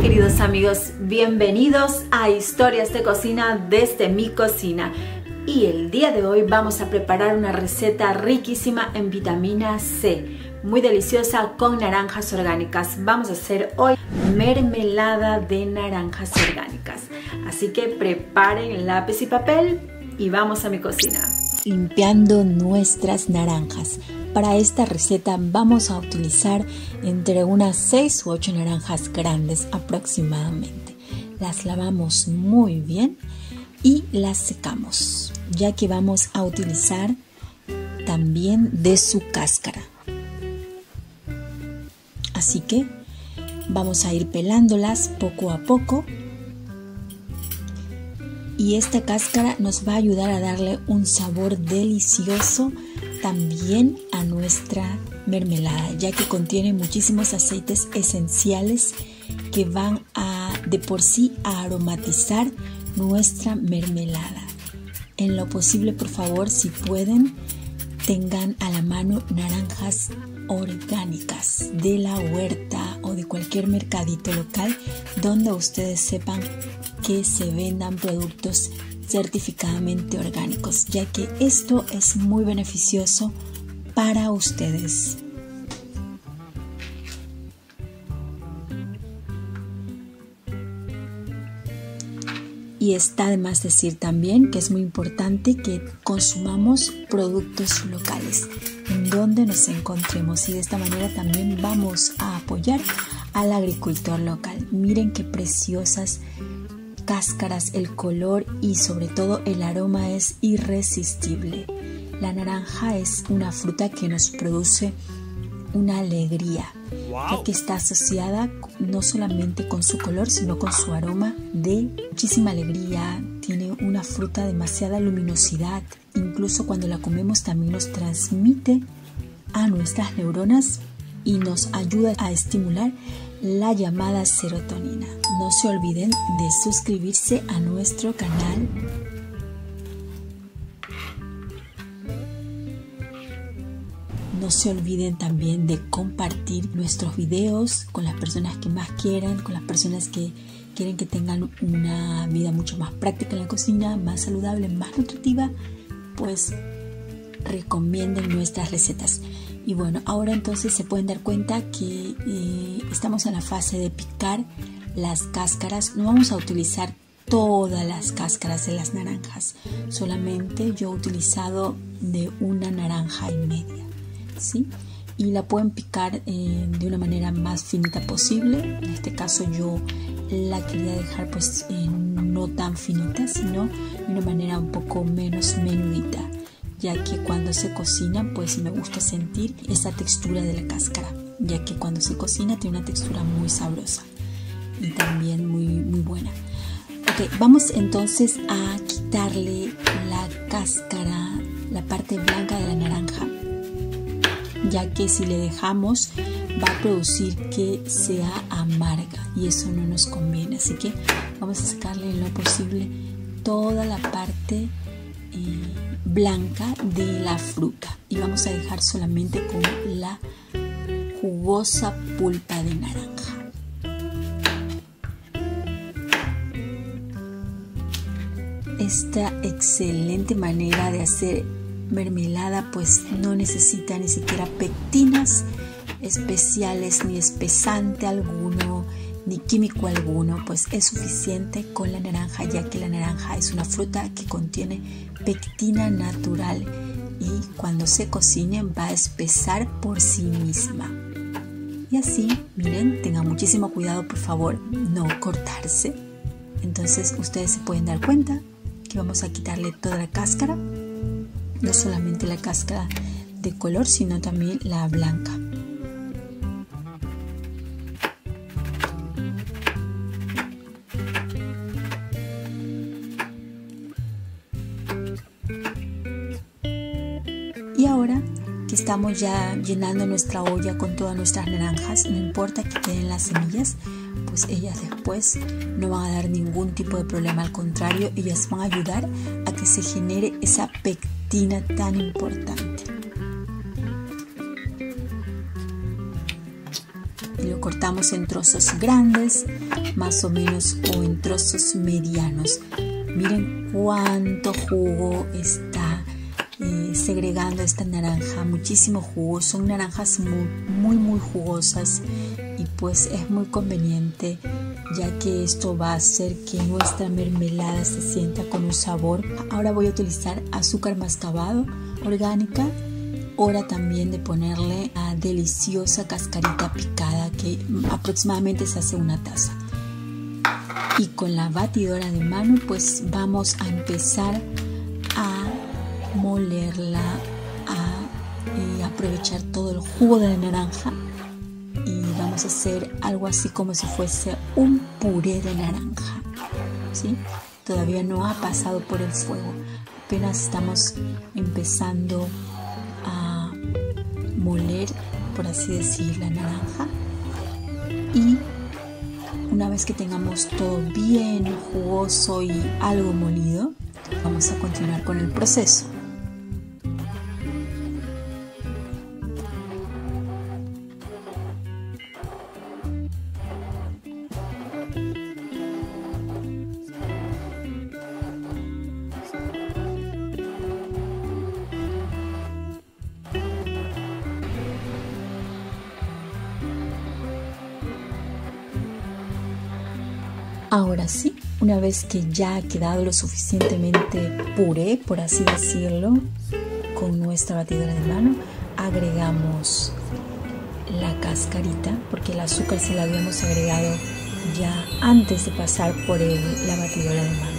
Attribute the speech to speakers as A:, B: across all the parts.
A: queridos amigos, bienvenidos a Historias de Cocina desde mi cocina. Y el día de hoy vamos a preparar una receta riquísima en vitamina C, muy deliciosa con naranjas orgánicas. Vamos a hacer hoy mermelada de naranjas orgánicas. Así que preparen lápiz y papel y vamos a mi cocina.
B: Limpiando nuestras naranjas. Para esta receta vamos a utilizar entre unas 6 u 8 naranjas grandes aproximadamente. Las lavamos muy bien y las secamos, ya que vamos a utilizar también de su cáscara. Así que vamos a ir pelándolas poco a poco. Y esta cáscara nos va a ayudar a darle un sabor delicioso también a nuestra mermelada, ya que contiene muchísimos aceites esenciales que van de por sí a aromatizar nuestra mermelada. En lo posible, por favor, si pueden, tengan a la mano naranjas orgánicas de la huerta o de cualquier mercadito local donde ustedes sepan que se vendan productos certificadamente orgánicos, ya que esto es muy beneficioso para ustedes. Y está de más decir también que es muy importante que consumamos productos locales en donde nos encontremos, y de esta manera también vamos a apoyar al agricultor local. Miren qué preciosas cáscaras, el color y sobre todo el aroma es irresistible. La naranja es una fruta que nos produce una alegría, ya que está asociada no solamente con su color, sino con su aroma de muchísima alegría. Tiene una fruta de demasiada luminosidad. Incluso cuando la comemos también nos transmite a nuestras neuronas y nos ayuda a estimular la llamada serotonina. No se olviden de suscribirse a nuestro canal. No se olviden también de compartir nuestros videos con las personas que más quieran, con las personas que quieren que tengan una vida mucho más práctica en la cocina, más saludable, más nutritiva, pues recomienden nuestras recetas. Y bueno, ahora entonces se pueden dar cuenta que estamos en la fase de picar las cáscaras. No vamos a utilizar todas las cáscaras de las naranjas, solamente yo he utilizado de una naranja y media, ¿sí? Y la pueden picar de una manera más finita posible. En este caso yo la quería dejar pues no tan finita, sino de una manera un poco menos menudita, ya que cuando se cocina pues me gusta sentir esa textura de la cáscara, ya que cuando se cocina tiene una textura muy sabrosa y también muy buena. Ok, vamos entonces a quitarle la cáscara, la parte blanca de la naranja, ya que si le dejamos va a producir que sea amarga y eso no nos conviene. Así que vamos a sacarle en lo posible toda la parte blanca de la fruta y vamos a dejar solamente con la jugosa pulpa de naranja. Esta excelente manera de hacer mermelada pues no necesita ni siquiera pectinas especiales, ni espesante alguno, ni químico alguno, pues es suficiente con la naranja, ya que la naranja es una fruta que contiene pectina natural y cuando se cocine va a espesar por sí misma. Y así, miren, tengan muchísimo cuidado, por favor, no cortarse. Entonces ustedes se pueden dar cuenta que vamos a quitarle toda la cáscara, no solamente la cáscara de color, sino también la blanca. Y ahora que estamos ya llenando nuestra olla con todas nuestras naranjas, no importa que queden las semillas, pues ellas después no van a dar ningún tipo de problema, al contrario, ellas van a ayudar a que se genere esa pectina tan importante. y lo cortamos en trozos grandes, más o menos, o en trozos medianos. Miren cuánto jugo está segregando esta naranja, muchísimo jugo. Son naranjas muy jugosas y pues es muy conveniente, ya que esto va a hacer que nuestra mermelada se sienta con un sabor. Ahora voy a utilizar azúcar mascabado orgánica. Hora también de ponerle a deliciosa cascarita picada, que aproximadamente se hace una taza. Y con la batidora de mano pues vamos a empezar a molerla, a aprovechar todo el jugo de la naranja, y vamos a hacer algo así como si fuese un puré de naranja, ¿sí? Todavía no ha pasado por el fuego, apenas estamos empezando a moler, por así decir, la naranja. Y una vez que tengamos todo bien jugoso y algo molido, vamos a continuar con el proceso. Ahora sí, una vez que ya ha quedado lo suficientemente puré, por así decirlo, con nuestra batidora de mano, agregamos la cascarita, porque el azúcar se la habíamos agregado ya antes de pasar por la batidora de mano.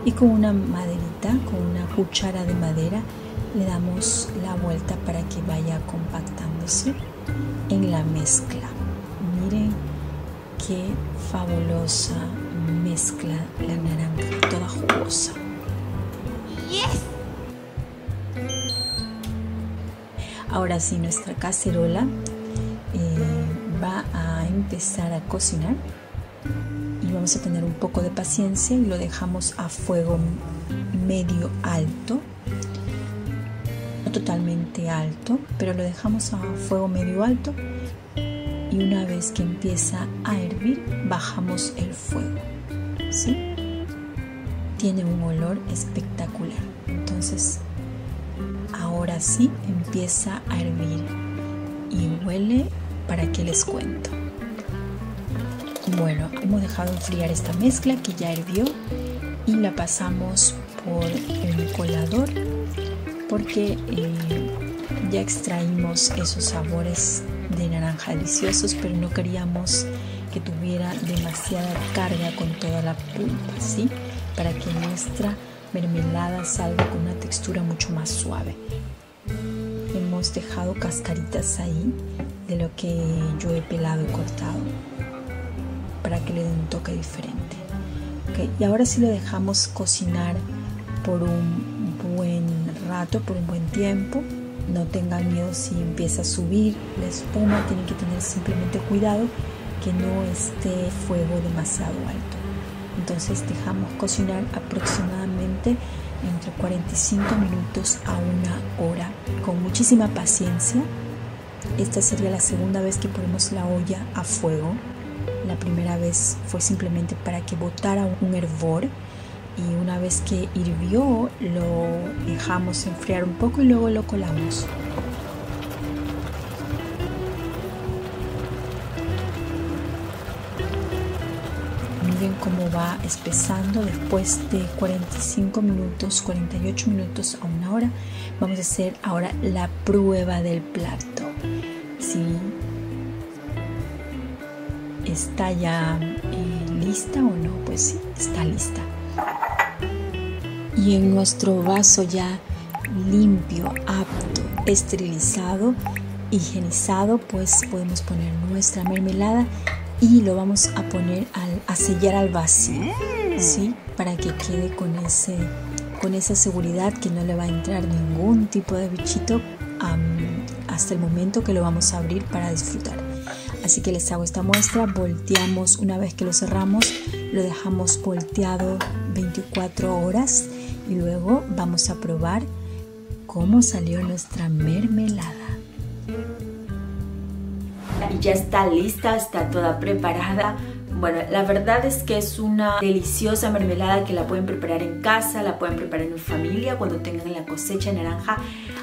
B: Y con una maderita, con una cuchara de madera, le damos la vuelta para que vaya compactándose en la mezcla. Miren qué fabulosa mezcla la naranja, toda jugosa. ¡Yes! Ahora sí, nuestra cacerola va a empezar a cocinar, y vamos a tener un poco de paciencia y lo dejamos a fuego medio alto. Totalmente alto, pero lo dejamos a fuego medio alto, y una vez que empieza a hervir bajamos el fuego, ¿sí? Tiene un olor espectacular. Entonces ahora sí empieza a hervir y huele, ¿para qué les cuento? Bueno, hemos dejado enfriar esta mezcla que ya hirvió y la pasamos por el colador, porque ya extraímos esos sabores de naranja deliciosos, pero no queríamos que tuviera demasiada carga con toda la pulpa, ¿sí? Para que nuestra mermelada salga con una textura mucho más suave. Hemos dejado cascaritas ahí de lo que yo he pelado y cortado para que le dé un toque diferente. Okay, y ahora sí lo dejamos cocinar por un buen rato, por un buen tiempo. No tengan miedo si empieza a subir la espuma, tienen que tener simplemente cuidado que no esté fuego demasiado alto. Entonces dejamos cocinar aproximadamente entre 45 minutos a 1 hora, con muchísima paciencia. Esta sería la segunda vez que ponemos la olla a fuego. La primera vez fue simplemente para que botara un hervor, y una vez que hirvió lo dejamos enfriar un poco y luego lo colamos. Miren cómo va espesando. Después de 45 minutos, 48 minutos a 1 hora, vamos a hacer ahora la prueba del plato. ¿Sí? ¿Está ya lista o no? Pues sí, está lista. Y en nuestro vaso ya limpio, apto, esterilizado, higienizado, pues podemos poner nuestra mermelada y lo vamos a poner a sellar al vacío, ¿sí? Para que quede con esa seguridad que no le va a entrar ningún tipo de bichito hasta el momento que lo vamos a abrir para disfrutar. Así que les hago esta muestra. Volteamos, una vez que lo cerramos, lo dejamos volteado 24 horas y luego vamos a probar cómo salió nuestra mermelada.
A: Y ya está lista, está toda preparada. Bueno, la verdad es que es una deliciosa mermelada que la pueden preparar en casa, la pueden preparar en familia cuando tengan la cosecha de naranja.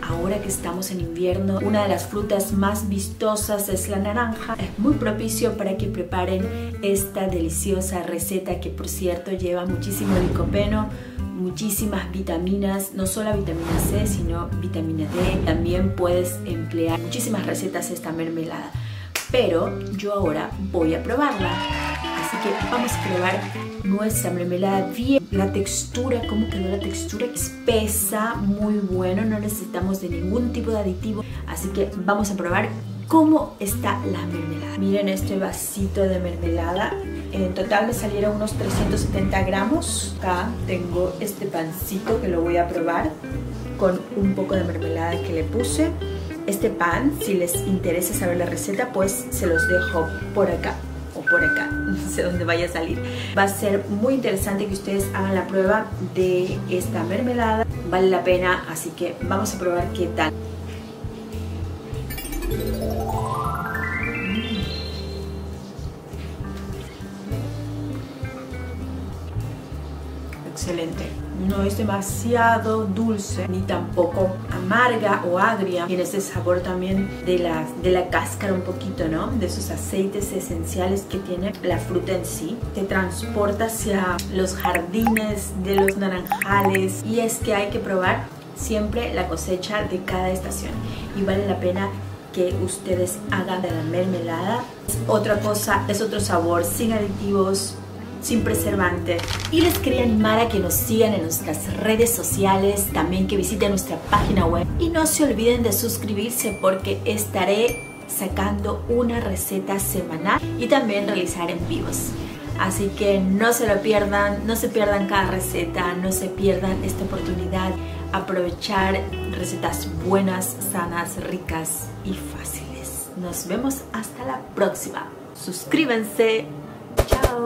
A: Ahora que estamos en invierno, una de las frutas más vistosas es la naranja. Es muy propicio para que preparen esta deliciosa receta que, por cierto, lleva muchísimo licopeno, muchísimas vitaminas, no solo vitamina C, sino vitamina D. También puedes emplear muchísimas recetas esta mermelada. Pero yo ahora voy a probarla. Así que vamos a probar nuestra mermelada bien. La textura, ¿cómo quedó la textura? Espesa, muy bueno, no necesitamos de ningún tipo de aditivo. Así que vamos a probar cómo está la mermelada. Miren este vasito de mermelada. En total me salieron unos 370 gramos. Acá tengo este pancito que lo voy a probar con un poco de mermelada que le puse. Este pan, si les interesa saber la receta, pues se los dejo por acá o por acá, no sé dónde vaya a salir. Va a ser muy interesante que ustedes hagan la prueba de esta mermelada, vale la pena, así que vamos a probar qué tal. Excelente. No es demasiado dulce ni tampoco amarga o agria. Tiene ese sabor también de la cáscara un poquito, ¿no? De esos aceites esenciales que tiene la fruta en sí. Te transporta hacia los jardines de los naranjales. Y es que hay que probar siempre la cosecha de cada estación. Y vale la pena que ustedes hagan de la mermelada. Es otra cosa, es otro sabor, sin aditivos, sin preservantes. Y les quería animar a que nos sigan en nuestras redes sociales, también que visiten nuestra página web y no se olviden de suscribirse porque estaré sacando una receta semanal y también realizar en vivos. Así que no se lo pierdan, no se pierdan cada receta, no se pierdan esta oportunidad. Aprovechar recetas buenas, sanas, ricas y fáciles. Nos vemos hasta la próxima. Suscríbanse. Chao.